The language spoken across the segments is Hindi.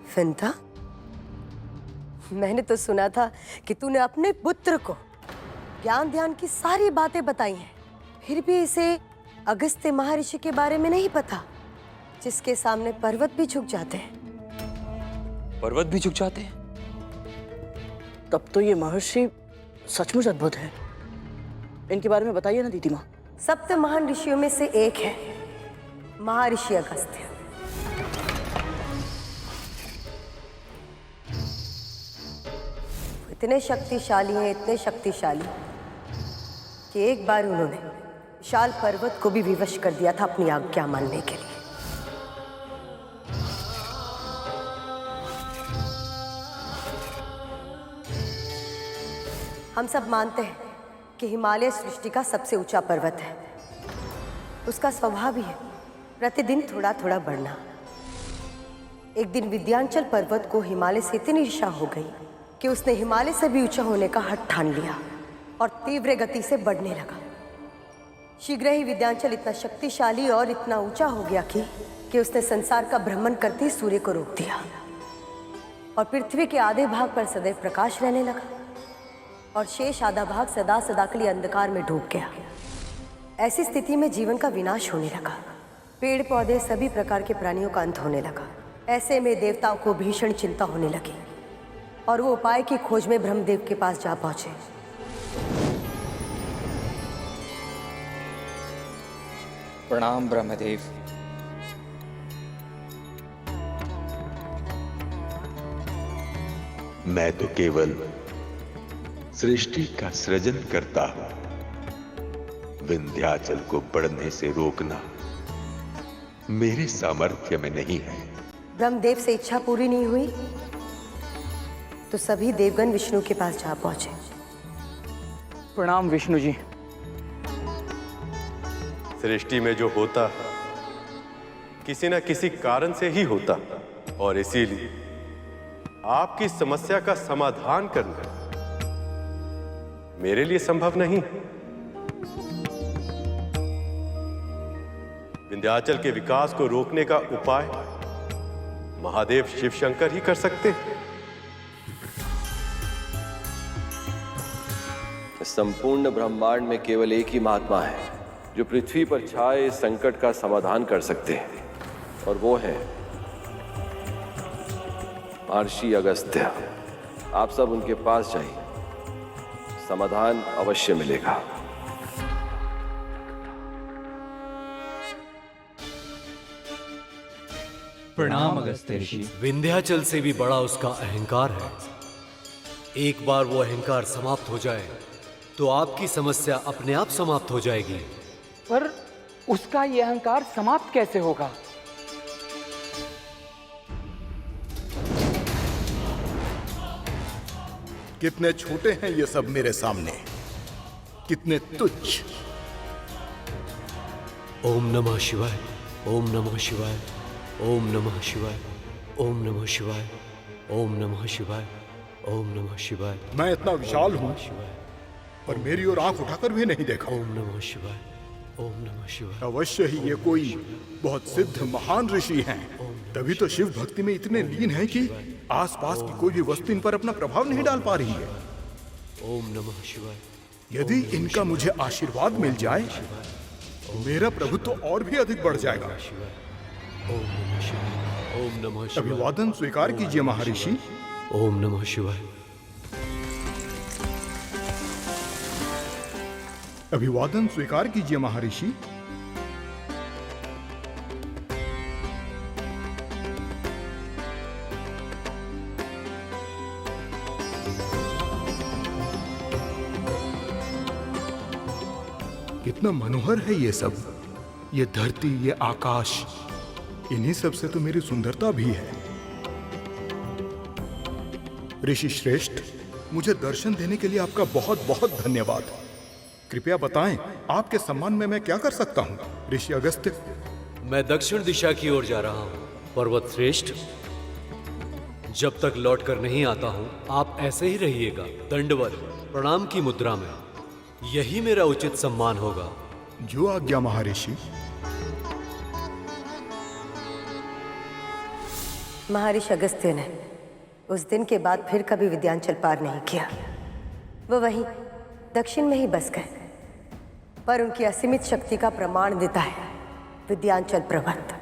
फिंता, मैंने तो सुना था कि तूने अपने पुत्र को ज्ञान ध्यान की सारी बातें बताई हैं, फिर भी इसे अगस्त्य महर्षि के बारे में नहीं पता, जिसके सामने पर्वत भी झुक जाते हैं। पर्वत भी झुक जाते हैं? तब तो ये महर्षि सचमुच अद्भुत है। इनके बारे में बताइए ना दीदी माँ। सप्त महान ऋषियों में से एक है महर्षि अगस्त्य। इतने शक्तिशाली हैं, इतने शक्तिशाली कि एक बार उन्होंने विशाल पर्वत को भी विवश कर दिया था अपनी आज्ञा मानने के लिए। हम सब मानते हैं कि हिमालय सृष्टि का सबसे ऊंचा पर्वत है। उसका स्वभाव ही है प्रतिदिन थोड़ा थोड़ा बढ़ना। एक दिन विंध्याचल पर्वत को हिमालय से इतनी ईर्ष्या हो गई कि उसने हिमालय से भी ऊंचा होने का हठ ठान लिया और तीव्र गति से बढ़ने लगा। शीघ्र ही विंध्याचल इतना शक्तिशाली और इतना ऊंचा हो गया कि उसने संसार का भ्रमण करते ही सूर्य को रोक दिया और पृथ्वी के आधे भाग पर सदैव प्रकाश रहने लगा और शेष आधा भाग सदा सदा के लिए अंधकार में डूब गया। ऐसी स्थिति में जीवन का विनाश होने लगा। पेड़ पौधे सभी प्रकार के प्राणियों का अंत होने लगा। ऐसे में देवताओं को भीषण चिंता होने लगी और वो उपाय की खोज में ब्रह्मदेव के पास जा पहुंचे। प्रणाम ब्रह्मदेव। मैं तो केवल सृष्टि का सृजन करता हूं। विंध्याचल को बढ़ने से रोकना मेरे सामर्थ्य में नहीं है। ब्रह्मदेव से इच्छा पूरी नहीं हुई तो सभी देवगण विष्णु के पास जा पहुंचे। प्रणाम विष्णु जी। सृष्टि में जो होता किसी न किसी कारण से ही होता और इसीलिए आपकी समस्या का समाधान करना मेरे लिए संभव नहीं। विंध्याचल के विकास को रोकने का उपाय महादेव शिव शंकर ही कर सकते हैं। संपूर्ण ब्रह्मांड में केवल एक ही महात्मा है जो पृथ्वी पर छाए इस संकट का समाधान कर सकते हैं और वो है महर्षि अगस्त्य। आप सब उनके पास जाइए, समाधान अवश्य मिलेगा। प्रणाम अगस्त्य ऋषि। विंध्याचल से भी बड़ा उसका अहंकार है। एक बार वो अहंकार समाप्त हो जाए तो आपकी समस्या अपने आप समाप्त हो जाएगी। पर उसका यह अहंकार समाप्त कैसे होगा? कितने छोटे हैं ये सब मेरे सामने, कितने तुच्छ। ओम नमः शिवाय, ओम नमः शिवाय, ओम नमः शिवाय, ओम नमः शिवाय, ओम नमः शिवाय, ओम नमः शिवाय। मैं इतना विशाल हूं पर मेरी ओर आंख उठाकर भी नहीं देखा। ओम नमः शिवाय, ओम नमः शिवाय। अवश्य ही ये कोई बहुत सिद्ध महान ऋषि हैं। तभी तो शिव भक्ति में इतने लीन हैं कि आसपास की कोई भी वस्तु इन पर अपना प्रभाव नहीं डाल पा रही है। ओम नमः शिवाय। यदि इनका मुझे आशीर्वाद मिल जाए तो मेरा प्रभुत्व और भी अधिक बढ़ जाएगा। ओम नमः शिवाय, ओम नमः शिवाय। अभिवादन स्वीकार कीजिए महर्षि। ओम नमः शिवाय। अभिवादन स्वीकार कीजिए महर्षि। कितना मनोहर है ये सब, ये धरती, ये आकाश। इन्हीं सब से तो मेरी सुंदरता भी है। ऋषि श्रेष्ठ, मुझे दर्शन देने के लिए आपका बहुत बहुत धन्यवाद। कृपया बताएं, आपके सम्मान में मैं क्या कर सकता हूं? ऋषि अगस्त्य। मैं दक्षिण दिशा की ओर जा रहा हूं। पर्वत श्रेष्ठ, जब तक लौट कर नहीं आता हूं, आप ऐसे ही रहिएगा, दंडवत प्रणाम की मुद्रा में। यही मेरा उचित सम्मान होगा। जो आज्ञा महर्षि। महर्षि अगस्त्य ने उस दिन के बाद फिर कभी विद्यांचल पार नहीं किया। वो वहीं दक्षिण में ही बस गए, पर उनकी असीमित शक्ति का प्रमाण देता है विद्यांचल पर्वत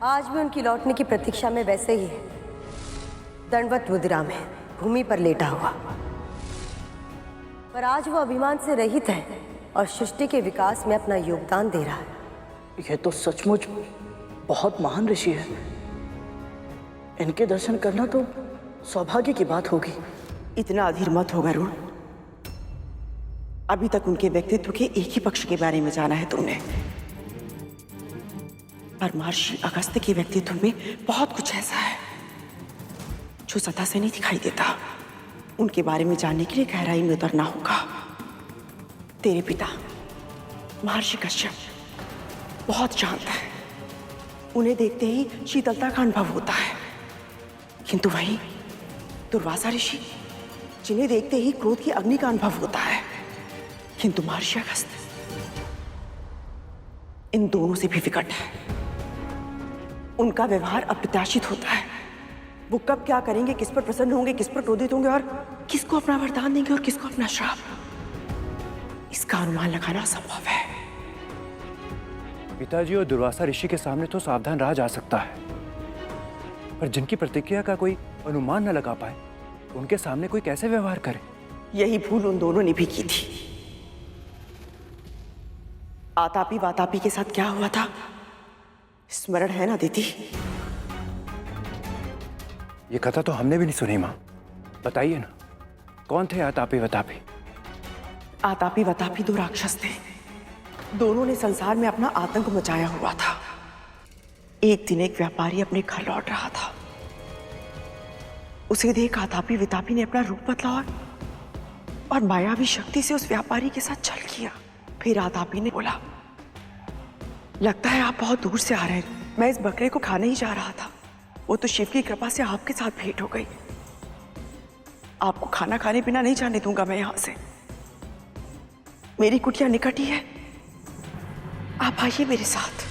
आज भी उनकी लौटने की प्रतीक्षा में वैसे ही है, दंडवत मुद्रा में भूमि पर लेटा हुआ। पर आज वो अभिमान से रहित है और सृष्टि के विकास में अपना योगदान दे रहा है। यह तो सचमुच बहुत महान ऋषि है। इनके दर्शन करना तो सौभाग्य की बात होगी। इतना अधीर मत हो गरुड़। अभी तक उनके व्यक्तित्व के एक ही पक्ष के बारे में जाना है तुमने, पर महर्षि अगस्त्य के व्यक्तित्व में बहुत कुछ ऐसा है जो सतह से नहीं दिखाई देता। उनके बारे में जानने के लिए गहराई में उतरना होगा। तेरे पिता महर्षि कश्यप बहुत शांत है, उन्हें देखते ही शीतलता का अनुभव होता है, किंतु वही दुर्वासा ऋषि, जिन्हें देखते ही क्रोध की अग्नि का अनुभव होता है, किंतु महर्षि अगस्त्य इन दोनों से भी विकट है। उनका व्यवहार अप्रत्याशित होता है। वो कब क्या करेंगे, किस पर प्रसन्न होंगे, किस पर क्रोधित होंगे और किसको अपना वरदान देंगे और किसको अपना श्राप, इसका अनुमान लगाना असंभव है। पिताजी और दुर्वासा ऋषि के सामने तो सावधान रहा जा सकता है, पर जिनकी प्रतिक्रिया का कोई अनुमान न लगा पाए, उनके सामने कोई कैसे व्यवहार करे? यही भूल उन दोनों ने भी की थी। आतापी वातापी के साथ क्या हुआ था, स्मरण है ना दीदी? ये कथा तो हमने भी नहीं सुनी माँ, बताइए ना, कौन थे आतापी वतापी? आतापी वतापी दो राक्षस थे। दोनों ने संसार में अपना आतंक मचाया हुआ था। एक दिन एक व्यापारी अपने घर लौट रहा था। उसे देख आतापी वितापी ने अपना रूप बदला और मायावी शक्ति से उस व्यापारी के साथ छल किया। फिर आतापी ने बोला, लगता है आप बहुत दूर से आ रहे हैं। मैं इस बकरे को खाने ही जा रहा था, वो तो शिव की कृपा से आपके साथ भेंट हो गई। आपको खाना खाने पीना नहीं जाने दूंगा मैं यहां से। मेरी कुटिया निकट ही है, आप आइए मेरे साथ।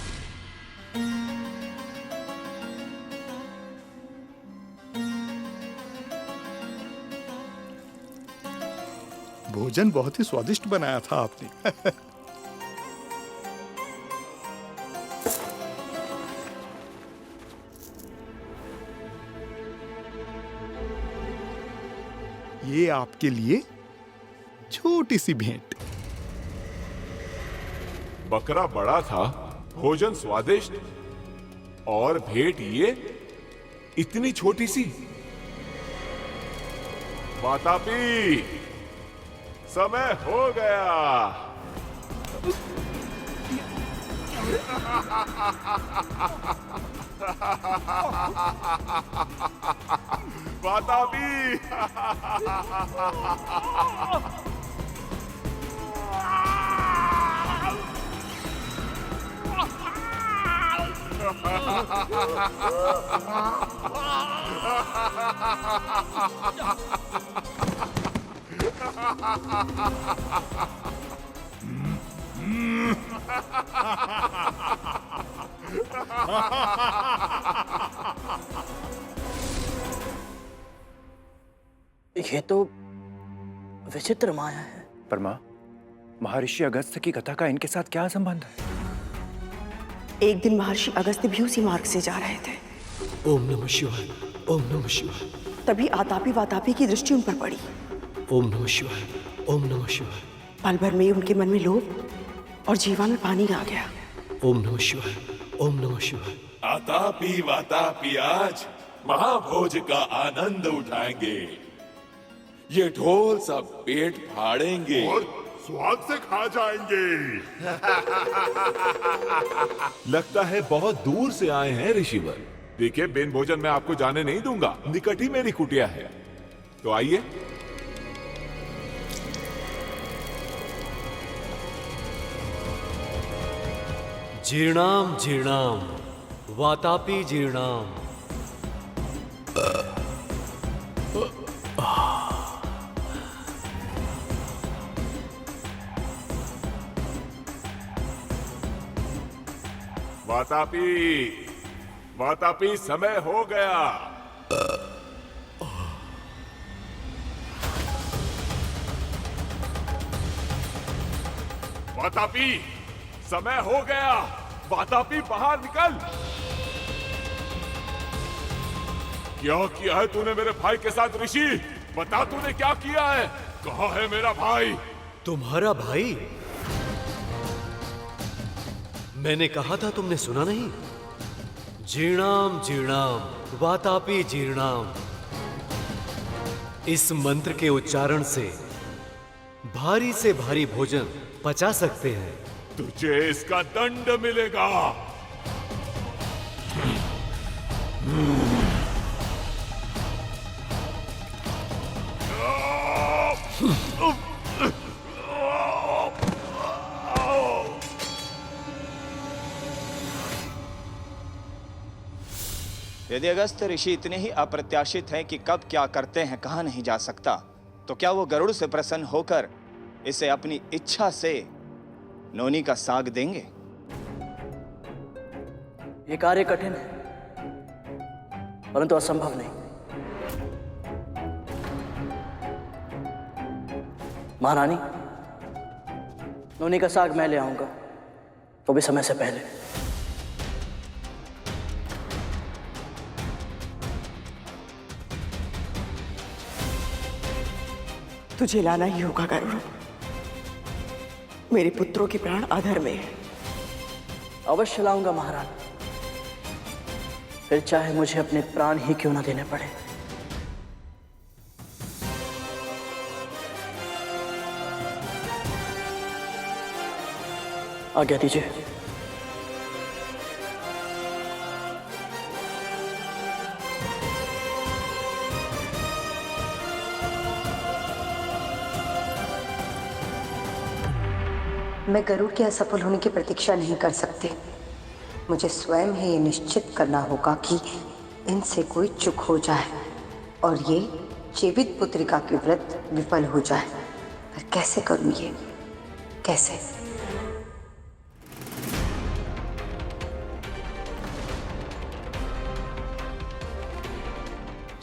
भोजन बहुत ही स्वादिष्ट बनाया था आपने। ये आपके लिए छोटी सी भेंट। बकरा बड़ा था, भोजन स्वादिष्ट, और भेंट ये इतनी छोटी सी। वातापी, समय हो गया। वातापी, ये तो विचित्र माया है। पर माँ, महर्षि अगस्त्य की कथा का इनके साथ क्या संबंध है? एक दिन महर्षि अगस्त्य भी उसी मार्ग से जा रहे थे। ओम नमः शिवाय, ओम नमः शिवाय। तभी आतापी वातापी की दृष्टि उन पर पड़ी। ओम नमः शिवाय, ओम नमः शिवाय। पल भर में उनके मन में लोभ और जीवा में पानी आ गया। ओम नमः शिवाय, ओम नमः शिवाय। आतापी वातापी आज महाभोज का आनंद उठाएंगे। ये ढोल सब पेट फाड़ेंगे और स्वाद से खा जाएंगे। लगता है बहुत दूर से आए हैं ऋषिवर। देखिए, बिन भोजन मैं आपको जाने नहीं दूंगा, निकट ही मेरी कुटिया है, तो आइए। जीर्णाम जीर्णाम वातापी जीर्णाम। वातापी, वातापी, समय हो गया। वातापी, समय हो गया। वातापी बाहर निकल। क्या किया है तूने मेरे भाई के साथ ऋषि? बता तूने क्या किया है? कहाँ है मेरा भाई? तुम्हारा भाई? मैंने कहा था, तुमने सुना नहीं? जीर्णाम जीर्णाम वातापी जीर्णाम। इस मंत्र के उच्चारण से भारी से भारी भोजन पचा सकते हैं। तुझे इसका दंड मिलेगा। यदि अगस्त ऋषि इतने ही अप्रत्याशित हैं कि कब क्या करते हैं कहा नहीं जा सकता, तो क्या वो गरुड़ से प्रसन्न होकर इसे अपनी इच्छा से नोनी का साग देंगे? ये कार्य कठिन है, परंतु असंभव नहीं। महारानी, नोनी का साग मैं ले आऊंगा, वो भी समय से पहले। तुझे लाना ही होगा गरुड़। मेरे पुत्रों के प्राण अधर में है। अवश्य लाऊंगा महारानी, फिर चाहे मुझे अपने प्राण ही क्यों ना देने पड़े। आज्ञा दीजिए। मैं गरुड़ के असफल होने की प्रतीक्षा नहीं कर सकती। मुझे स्वयं ही ये निश्चित करना होगा कि इनसे कोई चूक हो जाए और ये जीवित पुत्रिका के व्रत विफल हो जाए। पर कैसे करूं ये? कैसे?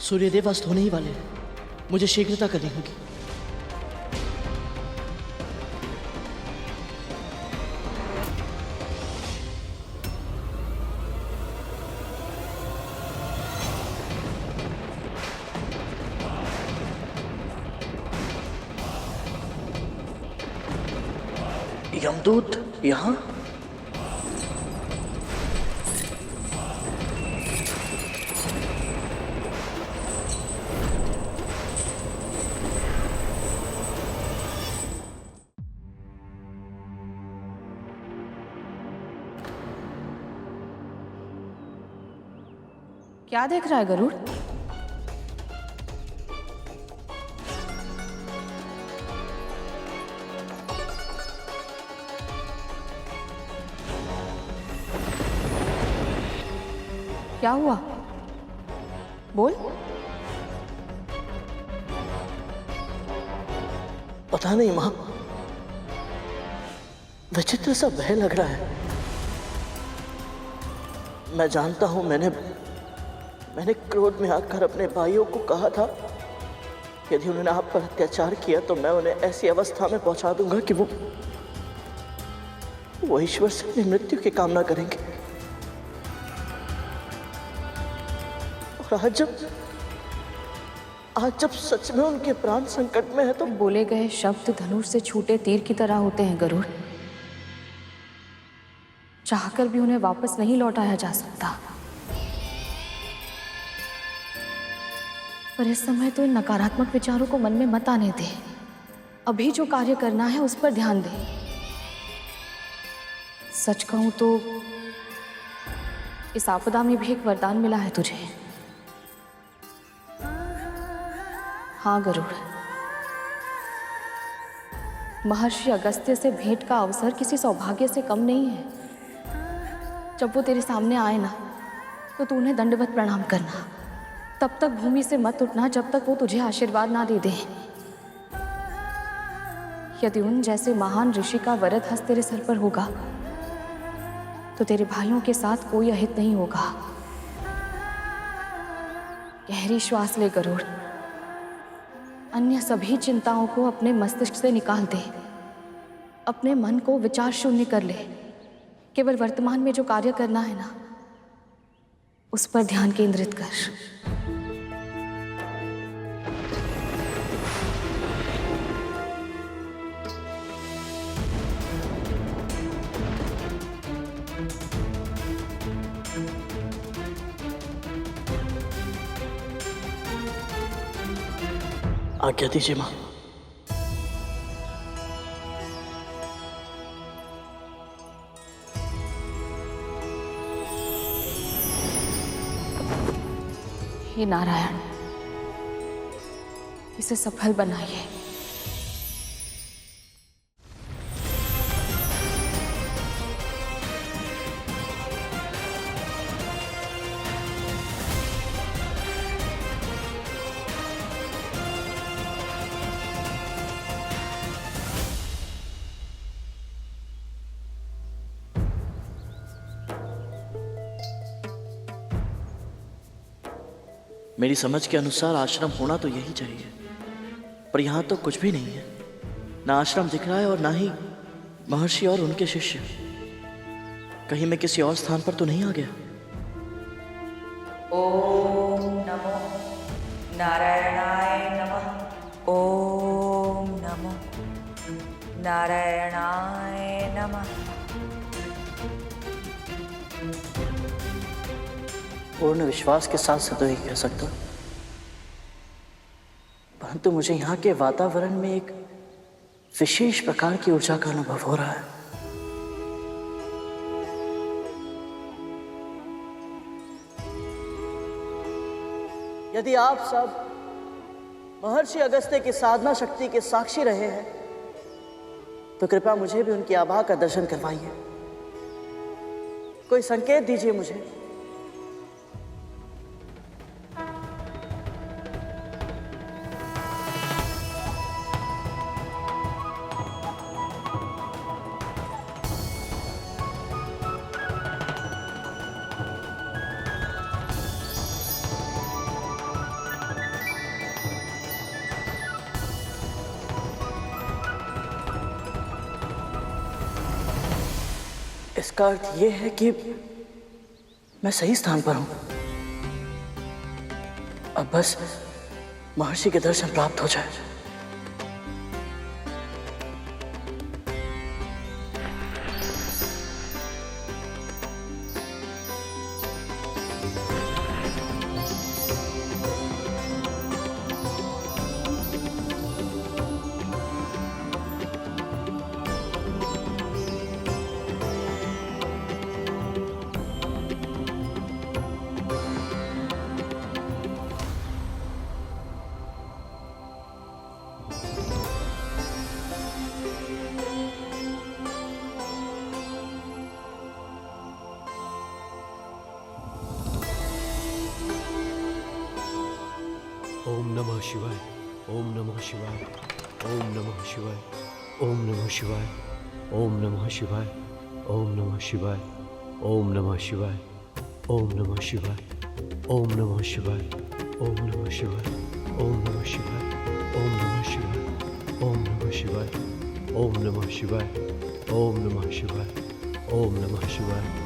सूर्यदेव अस्त होने ही वाले हैं, मुझे शीघ्रता करनी होगी। यमदूत यहाँ? क्या देख रहा है गरुड़? क्या हुआ? बोल। पता नहीं मां, विचित्र सा भय लग रहा है। मैं जानता हूं मैंने क्रोध में आकर अपने भाइयों को कहा था, यदि उन्होंने आप पर अत्याचार किया तो मैं उन्हें ऐसी अवस्था में पहुंचा दूंगा कि वो ईश्वर से अपनी मृत्यु की कामना करेंगे। और आज जब सच में उनके प्राण संकट में है तो बोले गए शब्द धनुष से छूटे तीर की तरह होते हैं गरुड़। चाहकर भी उन्हें वापस नहीं लौटाया जा सकता। पर इस समय तो इन नकारात्मक विचारों को मन में मत आने दे। अभी जो कार्य करना है उस पर ध्यान दे। सच कहूं तो इस आपदा में भी एक वरदान मिला है तुझे। हाँ गरुड़, महर्षि अगस्त्य से भेंट का अवसर किसी सौभाग्य से कम नहीं है। जब वो तेरे सामने आए ना, तो तू उन्हें दंडवत प्रणाम करना। तब तक भूमि से मत उठना जब तक वो तुझे आशीर्वाद ना दे दे। यदि उन जैसे महान ऋषि का वरद हस्त तेरे सर पर होगा तो तेरे भाइयों के साथ कोई अहित नहीं होगा। गहरी श्वास ले गरुड़, अन्य सभी चिंताओं को अपने मस्तिष्क से निकाल दे। अपने मन को विचार शून्य कर ले। केवल वर्तमान में जो कार्य करना है ना, उस पर ध्यान केंद्रित कर। आज्ञा दीजिए मां। हे नारायण, इसे सफल बनाइए। मेरी समझ के अनुसार आश्रम होना तो यही चाहिए, पर यहाँ तो कुछ भी नहीं है। ना आश्रम दिख रहा है और ना ही महर्षि और उनके शिष्य। कहीं मैं किसी और स्थान पर तो नहीं आ गया? ओम नमो नारायणाय नमः। ओम नमो नारायणाय नमः। पूर्ण विश्वास के साथ से तो ही कह सकता, परंतु मुझे यहाँ के वातावरण में एक विशेष प्रकार की ऊर्जा का अनुभव हो रहा है। यदि आप सब महर्षि अगस्त्य की साधना शक्ति के साक्षी रहे हैं, तो कृपया मुझे भी उनकी आभा का दर्शन करवाइए। कोई संकेत दीजिए मुझे। इसका अर्थ यह है कि मैं सही स्थान पर हूं। अब बस महर्षि के दर्शन प्राप्त हो जाए। ओम नमः शिवाय। ओम नमः शिवाय। ओम नमः शिवाय। ओम नमः शिवाय। ओम नमः शिवाय। ओम नमः शिवाय। ओम नमः शिवाय। ओम नमः शिवाय। ओम नमः शिवाय। ओम नमः शिवाय। ओम नमः शिवाय। ओम नमः शिवाय। ओम नमः शिवाय। ओम नमः शिवाय। ओम नमः शिवाय। ओम नमः शिवाय।